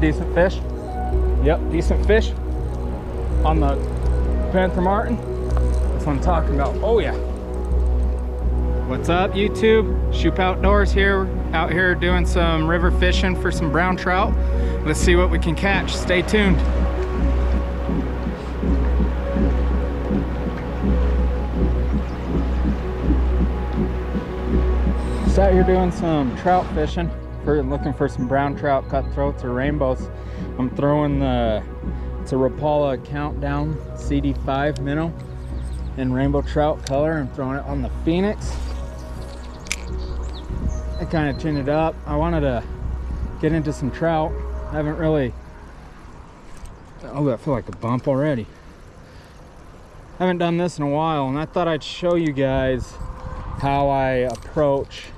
decent fish. Yep, decent fish on the Panther Martin. That's what I'm talking about. Oh yeah. What's up, YouTube? Shupe Outdoors here. Out here doing some river fishing for some brown trout. Let's see what we can catch. Stay tuned. Just out here doing some trout fishing. Looking for some brown trout, cutthroats, or rainbows. I'm throwing it's a Rapala Countdown CD5 minnow in rainbow trout color. I'm throwing it on the Phoenix. I kind of tuned it up. I wanted to get into some trout. I haven't really, oh, I feel like a bump already. I haven't done this in a while, and I thought I'd show you guys how I approach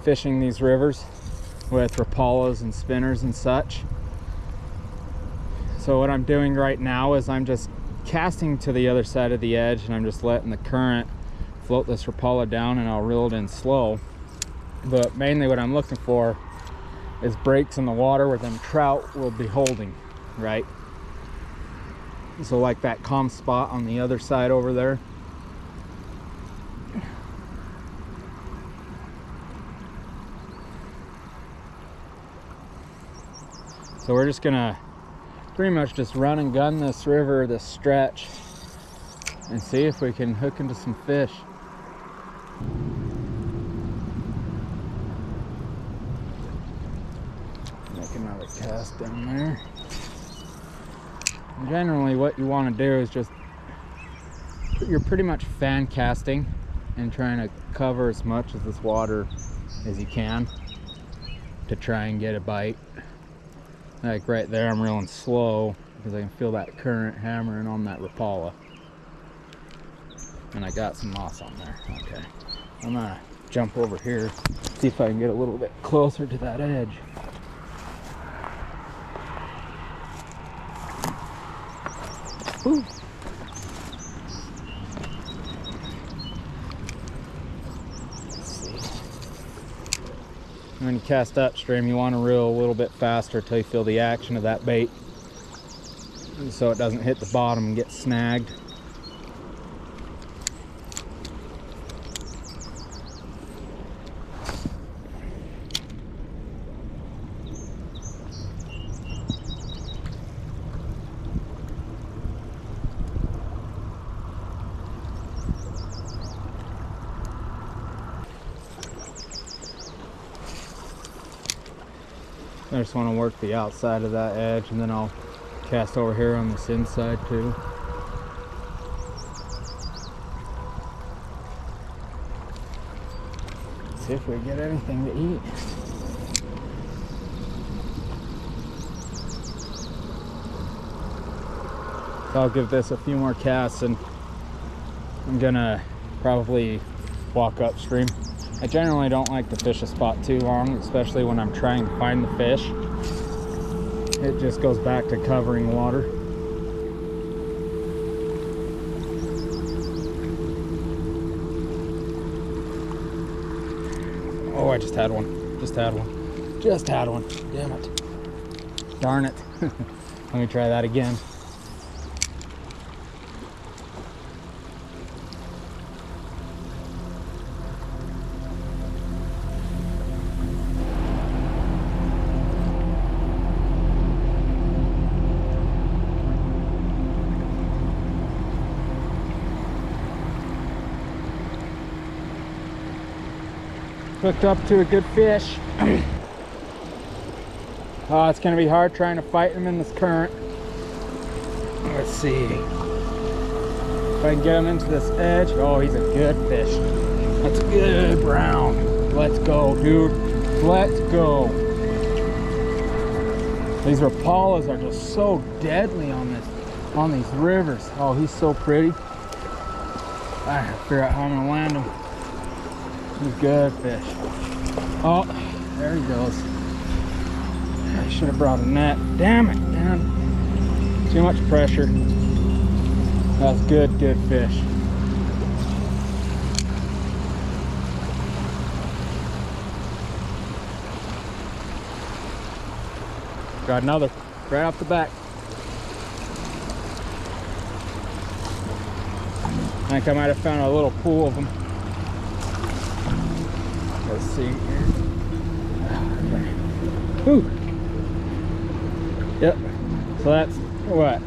fishing these rivers with Rapalas and spinners and such. So what I'm doing right now is I'm just casting to the other side of the edge, and I'm just letting the current float this Rapala down, and I'll reel it in slow. But mainly what I'm looking for is breaks in the water where them trout will be holding, right? So like that calm spot on the other side over there. So we're just gonna pretty much just run and gun this river, this stretch, and see if we can hook into some fish. Make another cast down there. And generally what you want to do is just, you're pretty much fan casting and trying to cover as much of this water as you can to try and get a bite. Like right there, I'm reeling slow because I can feel that current hammering on that Rapala. And I got some moss on there. Okay. I'm gonna jump over here, see if I can get a little bit closer to that edge. Woo. When you cast upstream, you want to reel a little bit faster until you feel the action of that bait, so it doesn't hit the bottom and get snagged. I just want to work the outside of that edge, and then I'll cast over here on this inside too. See if we get anything to eat. So I'll give this a few more casts, and I'm gonna probably walk upstream. I generally don't like to fish a spot too long, especially when I'm trying to find the fish. It just goes back to covering water. Oh, I just had one. Just had one. Just had one. Damn it. Darn it. Let me try that again. Hooked up to a good fish. Oh, it's gonna be hard trying to fight him in this current. Let's see if I can get him into this edge. Oh, he's a good fish. That's a good brown. Let's go, dude. Let's go. These Rapalas are just so deadly on these rivers. Oh, he's so pretty. I have to figure out how I'm gonna land him. He's a good fish. Oh, there he goes. I should have brought a net. Damn it, man. Too much pressure. That's good fish. Got another right off the back. I think I might have found a little pool of them. Let's see here. Okay. Whew. Yep. So that's what,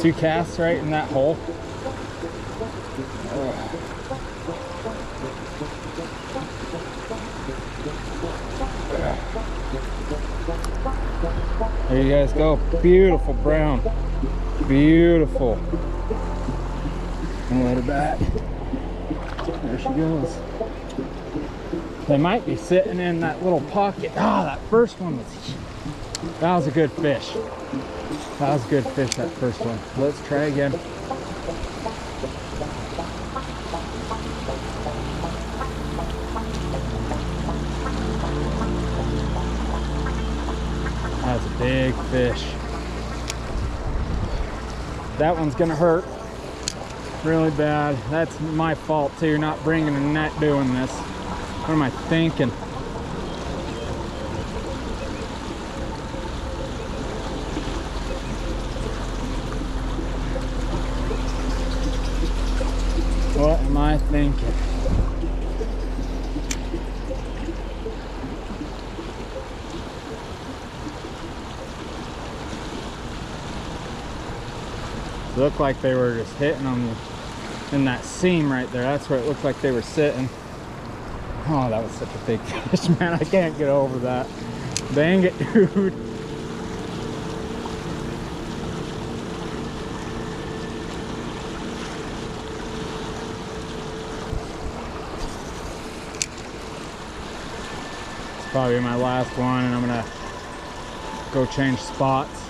two casts right in that hole. There you guys go. Beautiful brown. Beautiful. And let her back. There she goes. They might be sitting in that little pocket. Ah, that first one was a good fish. That was a good fish, that first one. Let's try again. That's a big fish. That one's gonna hurt really bad. That's my fault too, not bringing a net doing this. What am I thinking? What am I thinking? Looked like they were just hitting on in that seam right there. That's where it looked like they were sitting. Oh, that was such a big fish, man. I can't get over that. Dang it, dude. It's probably my last one, and I'm gonna go change spots.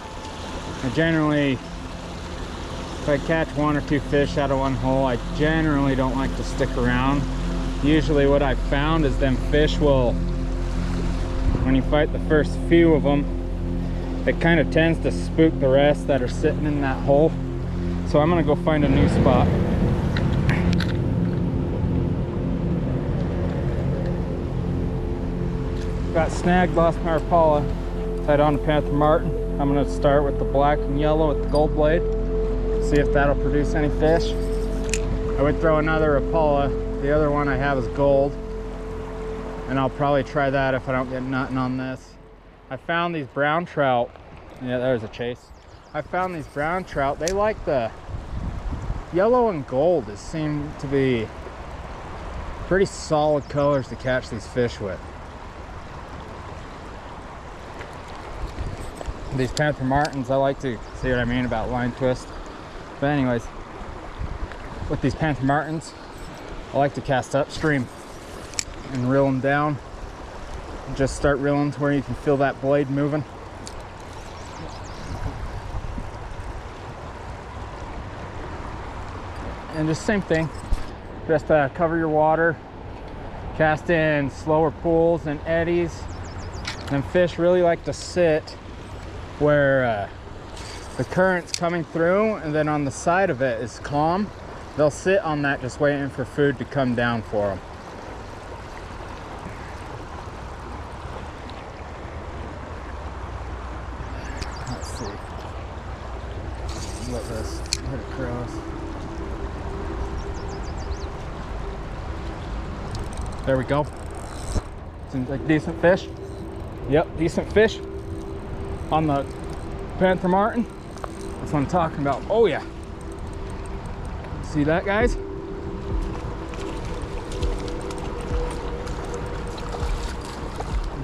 I generally, if I catch one or two fish out of one hole, I generally don't like to stick around. Usually what I've found is them fish will, when you fight the first few of them, it kind of tends to spook the rest that are sitting in that hole. So I'm gonna go find a new spot. Got snagged, lost my Rapala, tied on to Panther Martin. I'm gonna start with the black and yellow with the gold blade. See if that'll produce any fish. I would throw another Rapala. The other one I have is gold, and I'll probably try that if I don't get nothing on this. I found these brown trout. Yeah, there's a chase. I found these brown trout. They like the yellow and gold. It seem to be pretty solid colors to catch these fish with. These Panther Martins, I like to see what I mean about line twist. But anyways, with these Panther Martins, I like to cast upstream and reel them down. Just start reeling to where you can feel that blade moving. And just same thing, just cover your water, cast in slower pools and eddies. And fish really like to sit where the current's coming through, and then on the side of it is calm. They'll sit on that just waiting for food to come down for them. Let's see. Let this hit across. There we go. Seems like decent fish. Yep, decent fish on the Panther Martin. That's what I'm talking about. Oh yeah. See that, guys?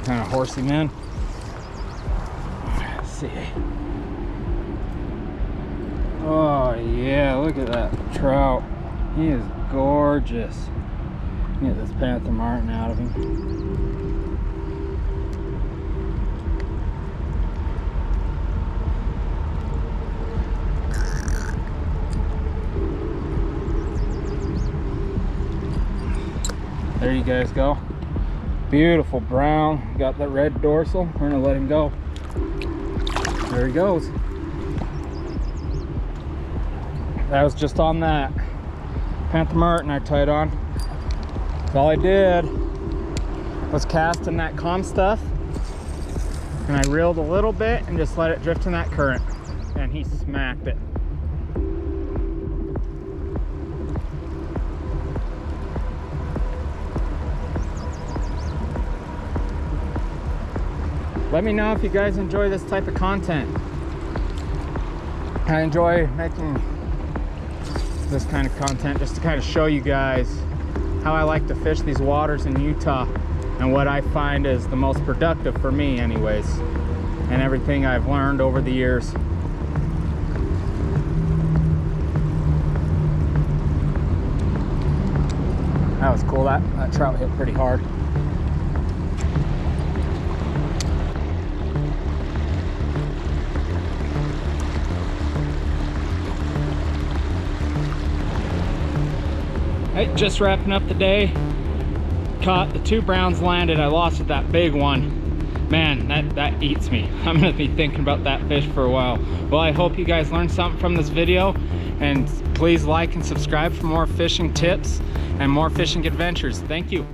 Kind of horsey, man. Let's see. Oh yeah, look at that trout. He is gorgeous. Get this Panther Martin out of him. There you guys go. Beautiful brown. Got that red dorsal. We're gonna let him go. There he goes. That was just on that Panther Martin I tied on. That's all I did was cast in that calm stuff And I reeled a little bit and just let it drift in that current. And he smacked it. Let me know if you guys enjoy this type of content. I enjoy making this kind of content just to kind of show you guys how I like to fish these waters in Utah and what I find is the most productive for me anyways, and everything I've learned over the years. That was cool. That trout hit pretty hard. Hey, just wrapping up the day. Caught the 2 browns landed. I lost that big one. Man, that eats me. I'm gonna be thinking about that fish for a while. Well, I hope you guys learned something from this video, and please like and subscribe for more fishing tips and more fishing adventures. Thank you.